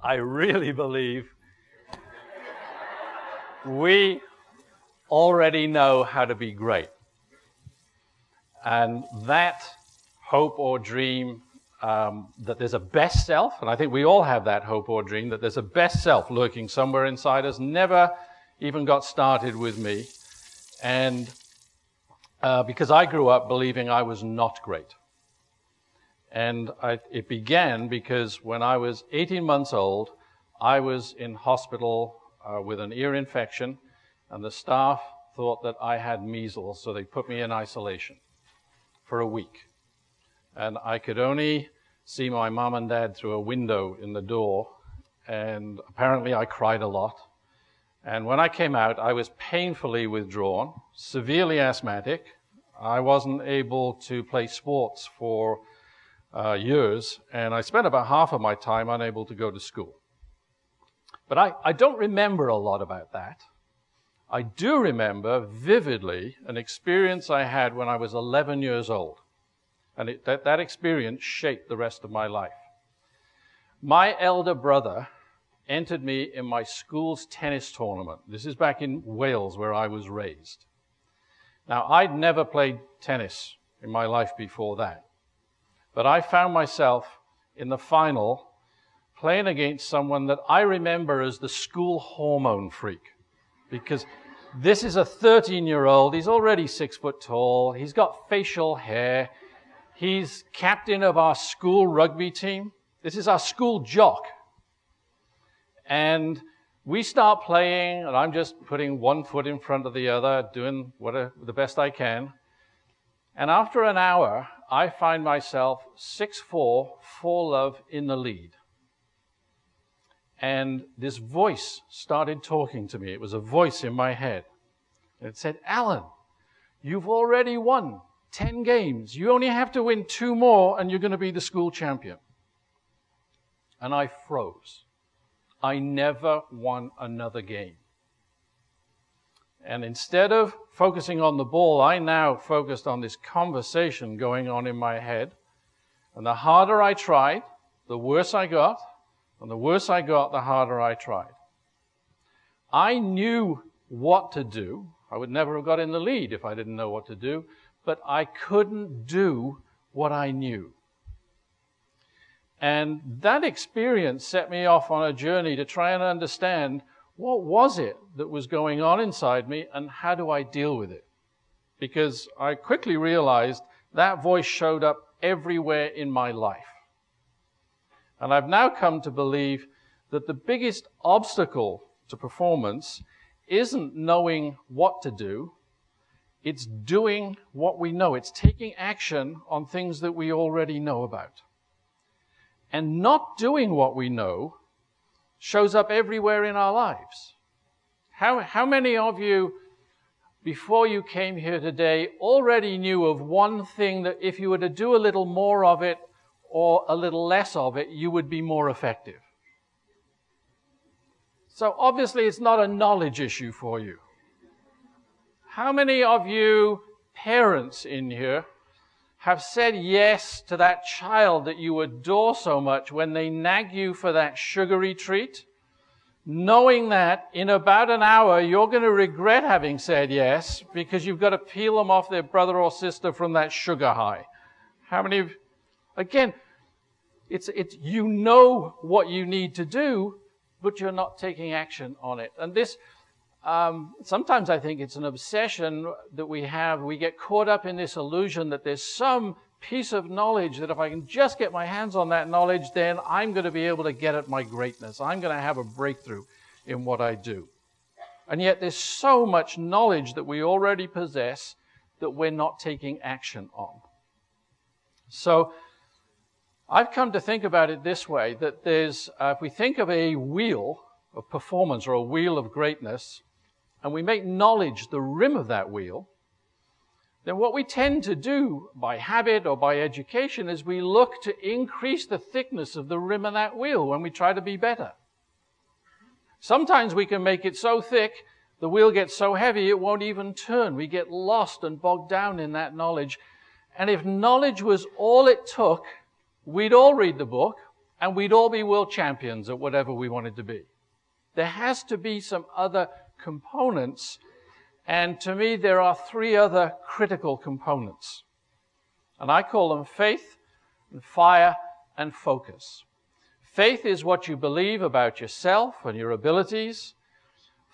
I really believe we already know how to be great. And that hope or dream that there's a best self, and I think we all have that hope or dream that there's a best self lurking somewhere inside us, never even got started with me. And because I grew up believing I was not great. And it began because when I was 18 months old, I was in hospital with an ear infection, and the staff thought that I had measles, so they put me in isolation for a week. And I could only see my mom and dad through a window in the door, and apparently I cried a lot. And when I came out, I was painfully withdrawn, severely asthmatic. I wasn't able to play sports for years, and I spent about half of my time unable to go to school. But I don't remember a lot about that. I do remember vividly an experience I had when I was 11 years old, and that experience shaped the rest of my life. My elder brother entered me in my school's tennis tournament. This is back in Wales, where I was raised. Now, I'd never played tennis in my life before that. But I found myself in the final playing against someone that I remember as the school hormone freak. Because this is a 13-year-old, he's already 6 foot tall, he's got facial hair, he's captain of our school rugby team. This is our school jock. And we start playing, and I'm just putting one foot in front of the other, doing the best I can. And after an hour, I find myself 6'4", 4-love in the lead. And this voice started talking to me. It was a voice in my head. It said, "Alan, you've already won 10 games. You only have to win 2 more and you're going to be the school champion." And I froze. I never won another game. And instead of focusing on the ball, I now focused on this conversation going on in my head. And the harder I tried, the worse I got. And the worse I got, the harder I tried. I knew what to do. I would never have got in the lead if I didn't know what to do. But I couldn't do what I knew. And that experience set me off on a journey to try and understand what was it that was going on inside me and how do I deal with it? Because I quickly realized that voice showed up everywhere in my life. And I've now come to believe that the biggest obstacle to performance isn't knowing what to do, it's doing what we know. It's taking action on things that we already know about. And not doing what we know shows up everywhere in our lives. How many of you, before you came here today, already knew of one thing that if you were to do a little more of it or a little less of it, you would be more effective? So obviously it's not a knowledge issue for you. How many of you parents in here have said yes to that child that you adore so much when they nag you for that sugary treat, knowing that in about an hour you're going to regret having said yes because you've got to peel them off their brother or sister from that sugar high? How many of, again, it's you know what you need to do, but you're not taking action on it. And this, sometimes I think it's an obsession that we have. We get caught up in this illusion that there's some piece of knowledge that if I can just get my hands on that knowledge, then I'm going to be able to get at my greatness. I'm going to have a breakthrough in what I do. And yet there's so much knowledge that we already possess that we're not taking action on. So I've come to think about it this way, that there's, if we think of a wheel of performance or a wheel of greatness, and we make knowledge the rim of that wheel, then what we tend to do by habit or by education is we look to increase the thickness of the rim of that wheel when we try to be better. Sometimes we can make it so thick, the wheel gets so heavy it won't even turn. We get lost and bogged down in that knowledge. And if knowledge was all it took, we'd all read the book and we'd all be world champions at whatever we wanted to be. There has to be some other components, and to me there are three other critical components. And I call them faith, and fire, and focus. Faith is what you believe about yourself and your abilities.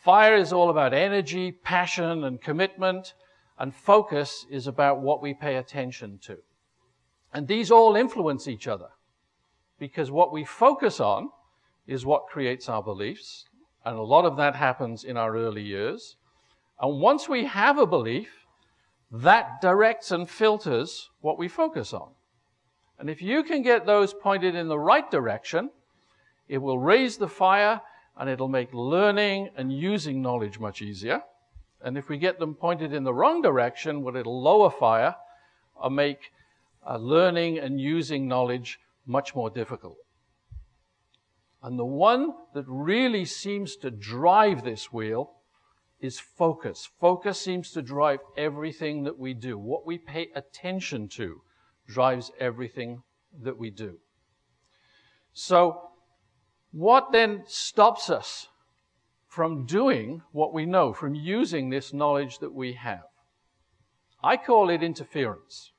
Fire is all about energy, passion, and commitment. And focus is about what we pay attention to. And these all influence each other, because what we focus on is what creates our beliefs. And a lot of that happens in our early years. And once we have a belief, that directs and filters what we focus on. And if you can get those pointed in the right direction, it will raise the fire and it'll make learning and using knowledge much easier. And if we get them pointed in the wrong direction, well, it'll lower fire or make learning and using knowledge much more difficult. And the one that really seems to drive this wheel is focus. Focus seems to drive everything that we do. What we pay attention to drives everything that we do. So, what then stops us from doing what we know, from using this knowledge that we have? I call it interference,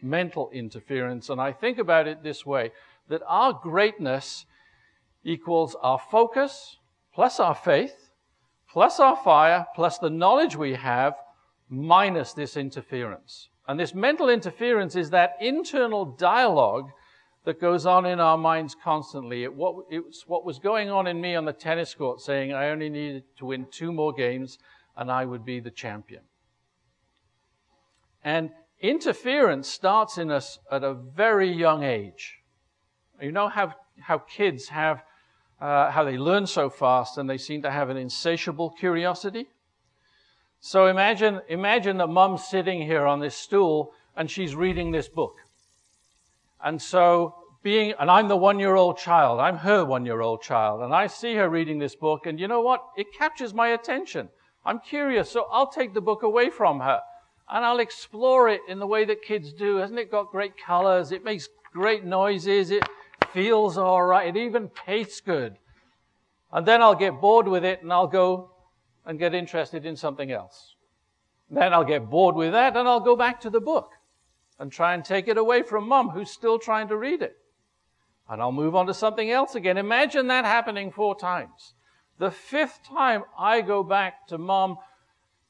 mental interference, and I think about it this way, that our greatness equals our focus, plus our faith, plus our fire, plus the knowledge we have, minus this interference. And this mental interference is that internal dialogue that goes on in our minds constantly. It's what was going on in me on the tennis court, saying I only needed to win 2 more games and I would be the champion. And interference starts in us at a very young age. You know how kids have, how they learn so fast and they seem to have an insatiable curiosity? So imagine that Mum's sitting here on this stool and she's reading this book. And so and I'm the 1-year-old child, I'm her 1-year-old child, and I see her reading this book, and you know what? It captures my attention. I'm curious, so I'll take the book away from her, and I'll explore it in the way that kids do. Hasn't it got great colors? It makes great noises. It feels all right. It even tastes good. And then I'll get bored with it, and I'll go and get interested in something else. Then I'll get bored with that, and I'll go back to the book and try and take it away from Mum, who's still trying to read it. And I'll move on to something else again. Imagine that happening 4 times. The 5th time I go back to Mum,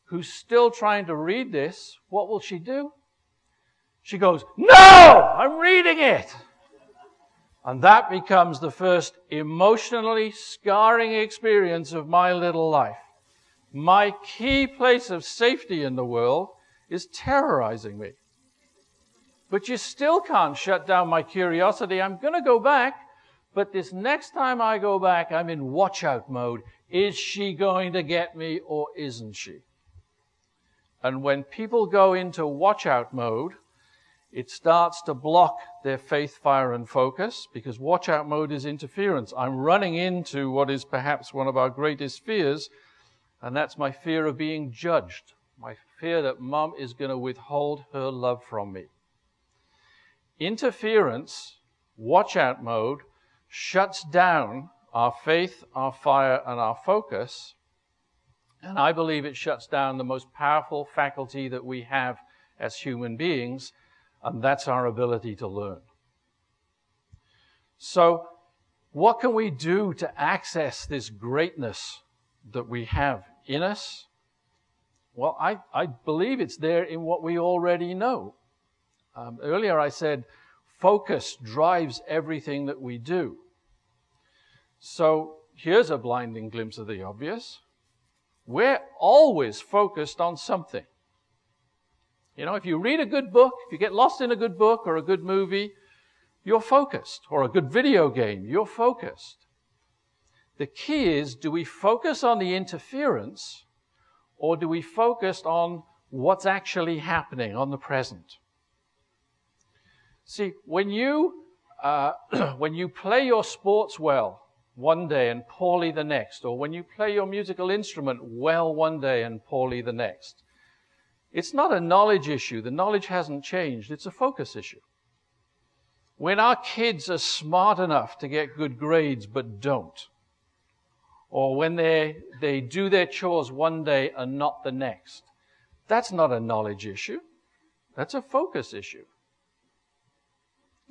who's still trying to read this, what will she do? She goes, "No! I'm reading it!" And that becomes the first emotionally scarring experience of my little life. My key place of safety in the world is terrorizing me. But you still can't shut down my curiosity. I'm going to go back, but this next time I go back, I'm in watch-out mode. Is she going to get me or isn't she? And when people go into watch-out mode, it starts to block their faith, fire, and focus, because watch-out mode is interference. I'm running into what is perhaps one of our greatest fears, and that's my fear of being judged, my fear that Mum is going to withhold her love from me. Interference, watch-out mode, shuts down our faith, our fire, and our focus. And I believe it shuts down the most powerful faculty that we have as human beings, and that's our ability to learn. So, what can we do to access this greatness that we have in us? Well, I believe it's there in what we already know. Earlier I said, focus drives everything that we do. So here's a blinding glimpse of the obvious. We're always focused on something. You know, if you read a good book, if you get lost in a good book or a good movie, you're focused. Or a good video game, you're focused. The key is, do we focus on the interference, or do we focus on what's actually happening, on the present? See, when you play your sports well one day and poorly the next, or when you play your musical instrument well one day and poorly the next, it's not a knowledge issue. The knowledge hasn't changed. It's a focus issue. When our kids are smart enough to get good grades but don't, or when they do their chores one day and not the next, that's not a knowledge issue. That's a focus issue.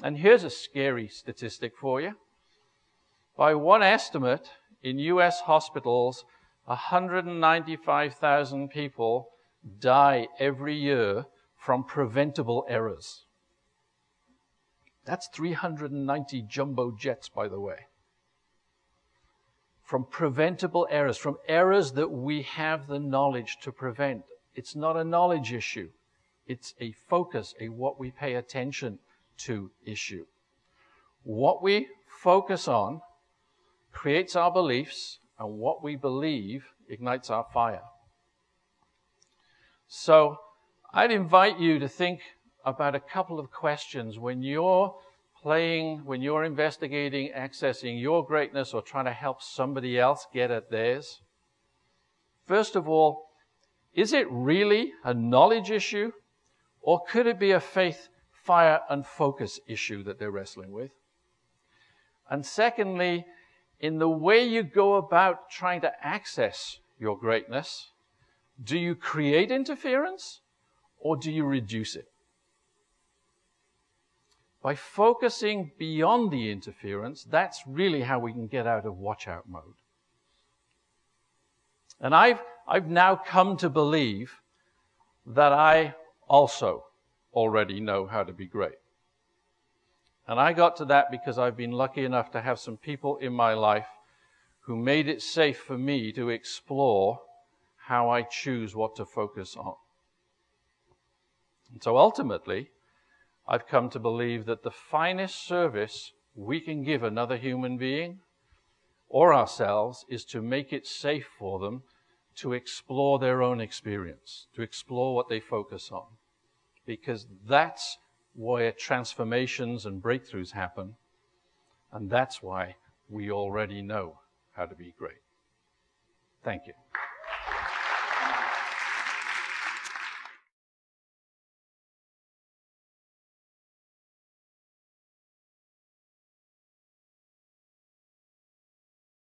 And here's a scary statistic for you. By one estimate, in US hospitals, 195,000 people die every year from preventable errors. That's 390 jumbo jets, by the way. From preventable errors, from errors that we have the knowledge to prevent. It's not a knowledge issue. It's a focus, a what we pay attention to issue. What we focus on creates our beliefs, and what we believe ignites our fire. So I'd invite you to think about a couple of questions when you're playing, when you're investigating, accessing your greatness or trying to help somebody else get at theirs. First of all, is it really a knowledge issue, or could it be a faith, fire, and focus issue that they're wrestling with? And secondly, in the way you go about trying to access your greatness, do you create interference or do you reduce it? By focusing beyond the interference, that's really how we can get out of watch-out mode. And I've now come to believe that I also already know how to be great. And I got to that because I've been lucky enough to have some people in my life who made it safe for me to explore how I choose what to focus on. And so ultimately, I've come to believe that the finest service we can give another human being or ourselves is to make it safe for them to explore their own experience, to explore what they focus on. Because that's where transformations and breakthroughs happen, and that's why we already know how to be great. Thank you.